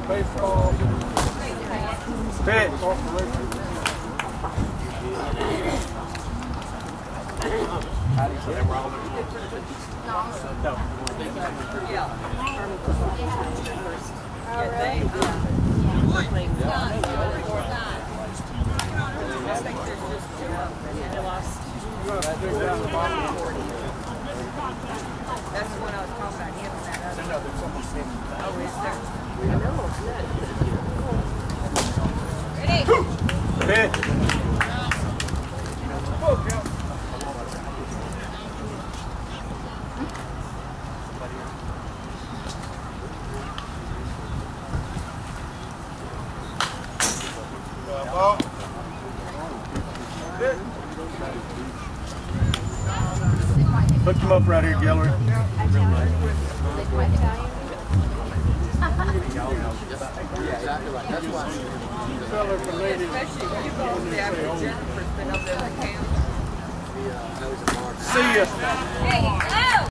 Baseball. Pitch. That's the one I was talking about, him and that other. Oh, is there? Ready? Pitch. Hook him up right here, Gillery. Especially if you go over there after Jennifer's been up there at the camp. See ya.